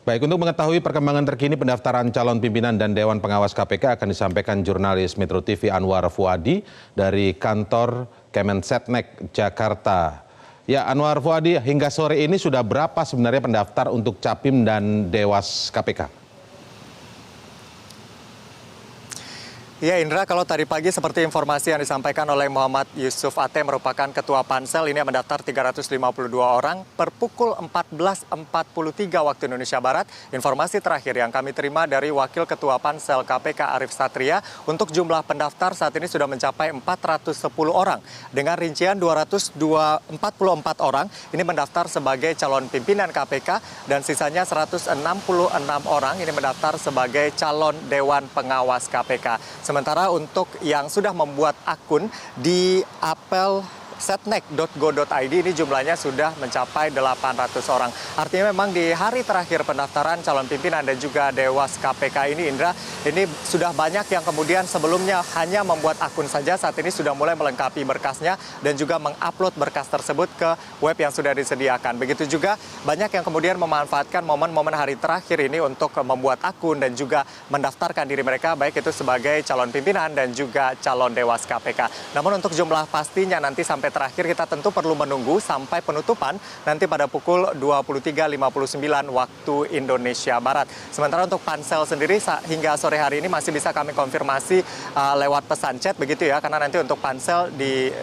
Baik, untuk mengetahui perkembangan terkini pendaftaran calon pimpinan dan Dewan Pengawas KPK akan disampaikan jurnalis Metro TV Anwar Fuadi dari kantor Kemensetnek Jakarta. Ya, Anwar Fuadi, hingga sore ini sudah berapa sebenarnya pendaftar untuk Capim dan Dewas KPK? Ya Indra, kalau tadi pagi seperti informasi yang disampaikan oleh Muhammad Yusuf Ate merupakan Ketua Pansel, ini mendaftar 352 orang per pukul 14.43 waktu Indonesia Barat. Informasi terakhir yang kami terima dari Wakil Ketua Pansel KPK Arief Satria, untuk jumlah pendaftar saat ini sudah mencapai 410 orang. Dengan rincian 244 orang ini mendaftar sebagai calon pimpinan KPK dan sisanya 166 orang ini mendaftar sebagai calon Dewan Pengawas KPK. Sementara untuk yang sudah membuat akun di apelsetnek.go.id ini jumlahnya sudah mencapai 800 orang. Artinya memang di hari terakhir pendaftaran calon pimpinan dan juga Dewas KPK ini, Indra, ini sudah banyak yang kemudian sebelumnya hanya membuat akun saja, saat ini sudah mulai melengkapi berkasnya dan juga mengupload berkas tersebut ke web yang sudah disediakan. Begitu juga banyak yang kemudian memanfaatkan momen-momen hari terakhir ini untuk membuat akun dan juga mendaftarkan diri mereka, baik itu sebagai calon pimpinan dan juga calon Dewas KPK. Namun untuk jumlah pastinya nanti sampai terakhir kita tentu perlu menunggu sampai penutupan nanti pada pukul 23.59 waktu Indonesia Barat. Sementara untuk Pansel sendiri hingga sore hari ini masih bisa kami konfirmasi lewat pesan chat begitu ya, karena nanti untuk Pansel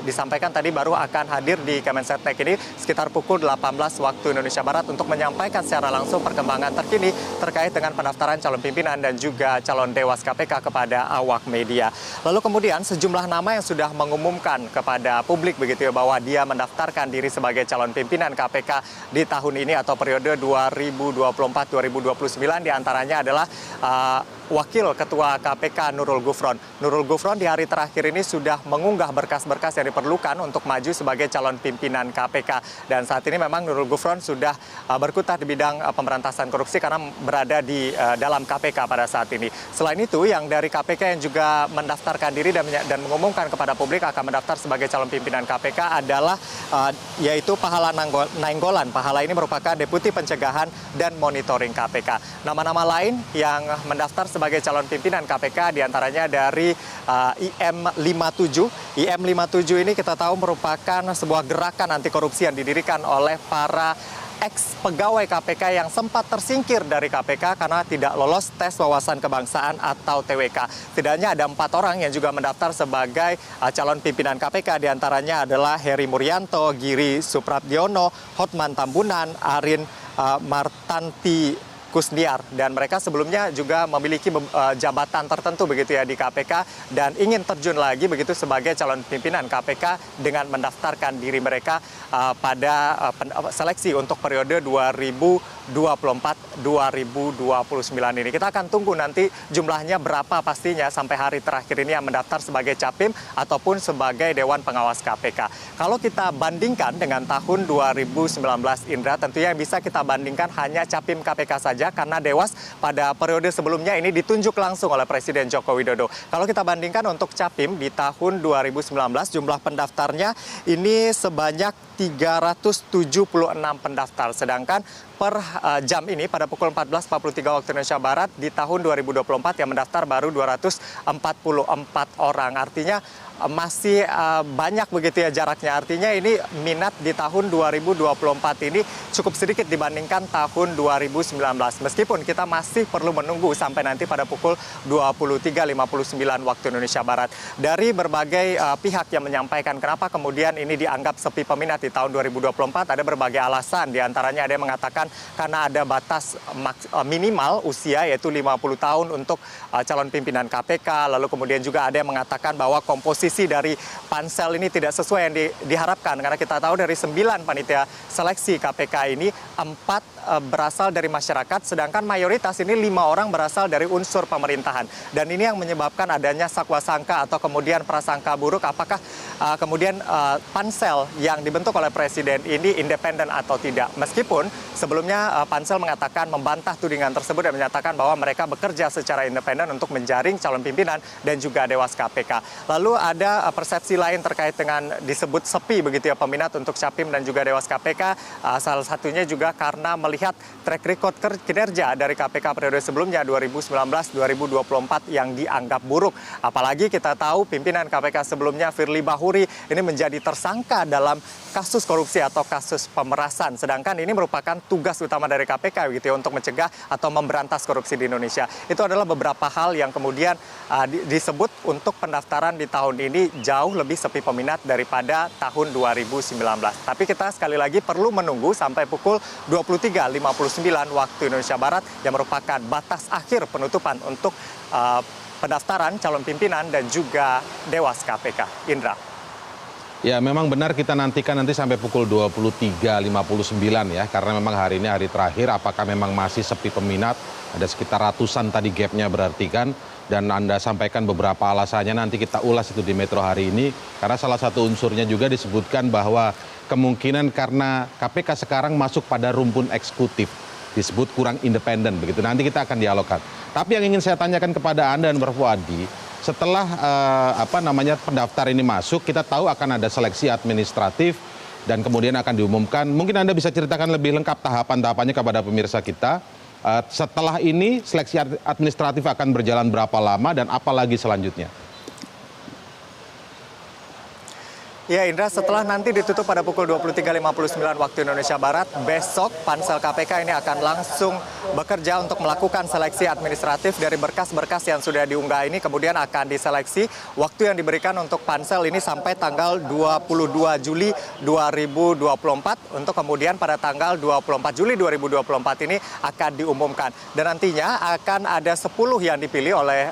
disampaikan tadi baru akan hadir di Kemensetnek ini sekitar pukul 18 waktu Indonesia Barat untuk menyampaikan secara langsung perkembangan terkini terkait dengan pendaftaran calon pimpinan dan juga calon Dewas KPK kepada awak media. Lalu kemudian sejumlah nama yang sudah mengumumkan kepada publik begitu ya, bahwa dia mendaftarkan diri sebagai calon pimpinan KPK di tahun ini atau periode 2024-2029, diantaranya adalah Wakil Ketua KPK Nurul Gufron. Nurul Gufron di hari terakhir ini sudah mengunggah berkas-berkas yang diperlukan untuk maju sebagai calon pimpinan KPK. Dan saat ini memang Nurul Gufron sudah berkutat di bidang pemberantasan korupsi karena berada di dalam KPK pada saat ini. Selain itu, yang dari KPK yang juga mendaftarkan diri dan mengumumkan kepada publik akan mendaftar sebagai calon pimpinan KPK adalah yaitu Pahala Nainggolan. Pahala ini merupakan Deputi Pencegahan dan Monitoring KPK. Nama-nama lain yang mendaftar sebagai calon pimpinan KPK diantaranya dari IM57. IM57 ini kita tahu merupakan sebuah gerakan anti korupsi yang didirikan oleh para ex-pegawai KPK yang sempat tersingkir dari KPK karena tidak lolos tes wawasan kebangsaan atau TWK. Setidaknya ada 4 orang yang juga mendaftar sebagai calon pimpinan KPK. Diantaranya adalah Heri Muryanto, Giri Suprabdiono, Hotman Tambunan, Arin Martanti Kusniar, dan mereka sebelumnya juga memiliki jabatan tertentu begitu ya di KPK dan ingin terjun lagi begitu sebagai calon pimpinan KPK dengan mendaftarkan diri mereka pada seleksi untuk periode 2024-2029 ini. Kita akan tunggu nanti jumlahnya berapa pastinya sampai hari terakhir ini yang mendaftar sebagai Capim ataupun sebagai Dewan Pengawas KPK. Kalau kita bandingkan dengan tahun 2019, Indra, tentunya bisa kita bandingkan hanya Capim KPK saja, karena Dewas pada periode sebelumnya ini ditunjuk langsung oleh Presiden Joko Widodo. Kalau kita bandingkan untuk Capim di tahun 2019, jumlah pendaftarnya ini sebanyak 376 pendaftar. Sedangkan per jam ini pada pukul 14.43 waktu Indonesia Barat di tahun 2024 yang mendaftar baru 244 orang. Artinya masih banyak begitu ya jaraknya. Artinya ini minat di tahun 2024 ini cukup sedikit dibandingkan tahun 2019. Meskipun kita masih perlu menunggu sampai nanti pada pukul 23.59 waktu Indonesia Barat. Dari berbagai pihak yang menyampaikan kenapa kemudian ini dianggap sepi peminat di tahun 2024, ada berbagai alasan. Di antaranya ada yang mengatakan karena ada batas minimal usia yaitu 50 tahun untuk calon pimpinan KPK. Lalu kemudian juga ada yang mengatakan bahwa komposisi dari pansel ini tidak sesuai yang diharapkan, karena kita tahu dari 9 panitia seleksi KPK ini 4 berasal dari masyarakat, sedangkan mayoritas ini 5 orang berasal dari unsur pemerintahan. Dan ini yang menyebabkan adanya sakwa sangka atau kemudian prasangka buruk apakah kemudian pansel yang dibentuk oleh Presiden ini independen atau tidak. Meskipun sebelum sebelumnya pansel mengatakan membantah tudingan tersebut dan menyatakan bahwa mereka bekerja secara independen untuk menjaring calon pimpinan dan juga Dewas KPK. Lalu ada persepsi lain terkait dengan disebut sepi begitu ya peminat untuk Capim dan juga Dewas KPK. Salah satunya juga karena melihat track record kinerja dari KPK periode sebelumnya 2019-2024 yang dianggap buruk. Apalagi kita tahu pimpinan KPK sebelumnya Firly Bahuri ini menjadi tersangka dalam kasus korupsi atau kasus pemerasan. Sedangkan ini merupakan tugas utama dari KPK gitu ya, untuk mencegah atau memberantas korupsi di Indonesia. Itu adalah beberapa hal yang kemudian disebut untuk pendaftaran di tahun ini jauh lebih sepi peminat daripada tahun 2019. Tapi kita sekali lagi perlu menunggu sampai pukul 23.59 waktu Indonesia Barat yang merupakan batas akhir penutupan untuk pendaftaran calon pimpinan dan juga Dewas KPK. Indra. Ya, memang benar kita nantikan nanti sampai pukul 23.59 ya, karena memang hari ini hari terakhir. Apakah memang masih sepi peminat? Ada sekitar ratusan tadi gapnya berarti kan, dan Anda sampaikan beberapa alasannya, nanti kita ulas itu di Metro hari ini, karena salah satu unsurnya juga disebutkan bahwa kemungkinan karena KPK sekarang masuk pada rumpun eksekutif, disebut kurang independen begitu. Nanti kita akan dialogkan. Tapi yang ingin saya tanyakan kepada Anda, Anwar Fuadi, setelah pendaftar ini masuk, kita tahu akan ada seleksi administratif dan kemudian akan diumumkan. Mungkin Anda bisa ceritakan lebih lengkap tahapan-tahapannya kepada pemirsa kita. Setelah ini seleksi administratif akan berjalan berapa lama dan apa lagi selanjutnya? Ya Indra, setelah nanti ditutup pada pukul 23.59 waktu Indonesia Barat, besok pansel KPK ini akan langsung bekerja untuk melakukan seleksi administratif dari berkas-berkas yang sudah diunggah ini, kemudian akan diseleksi. Waktu yang diberikan untuk pansel ini sampai tanggal 22 Juli 2024, untuk kemudian pada tanggal 24 Juli 2024 ini akan diumumkan. Dan nantinya akan ada 10 yang dipilih oleh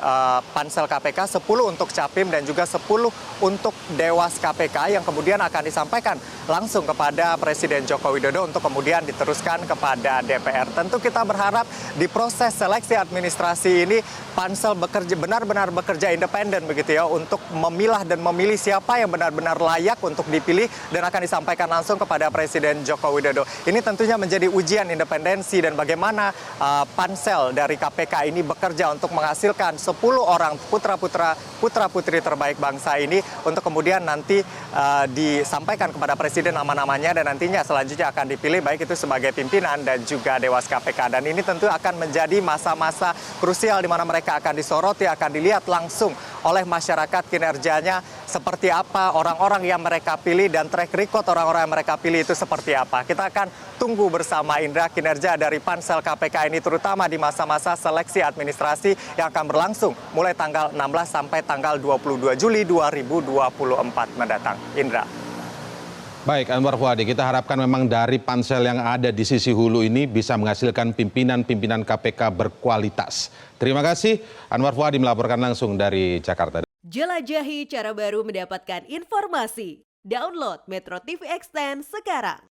pansel KPK, 10 untuk Capim dan juga 10 untuk Dewas KPK, yang kemudian akan disampaikan langsung kepada Presiden Joko Widodo untuk kemudian diteruskan kepada DPR. Tentu kita berharap di proses seleksi administrasi ini pansel benar-benar bekerja independen begitu ya, untuk memilah dan memilih siapa yang benar-benar layak untuk dipilih dan akan disampaikan langsung kepada Presiden Joko Widodo. Ini tentunya menjadi ujian independensi dan bagaimana pansel dari KPK ini bekerja untuk menghasilkan 10 orang putra-putri terbaik bangsa ini untuk kemudian nanti disampaikan kepada Presiden nama-namanya dan nantinya selanjutnya akan dipilih baik itu sebagai pimpinan dan juga Dewas KPK. Dan ini tentu akan menjadi masa-masa krusial di mana mereka akan disoroti, akan dilihat langsung oleh masyarakat kinerjanya seperti apa, orang-orang yang mereka pilih dan track record orang-orang yang mereka pilih itu seperti apa. Kita akan tunggu bersama Indra kinerja dari pansel KPK ini, terutama di masa-masa seleksi administrasi yang akan berlangsung mulai tanggal 16 sampai tanggal 22 Juli 2024 mendatang. Indra. Baik, Anwar Fuadi, kita harapkan memang dari pansel yang ada di sisi hulu ini bisa menghasilkan pimpinan-pimpinan KPK berkualitas. Terima kasih, Anwar Fuadi melaporkan langsung dari Jakarta. Jelajahi cara baru mendapatkan informasi. Download Metro TV Extend sekarang.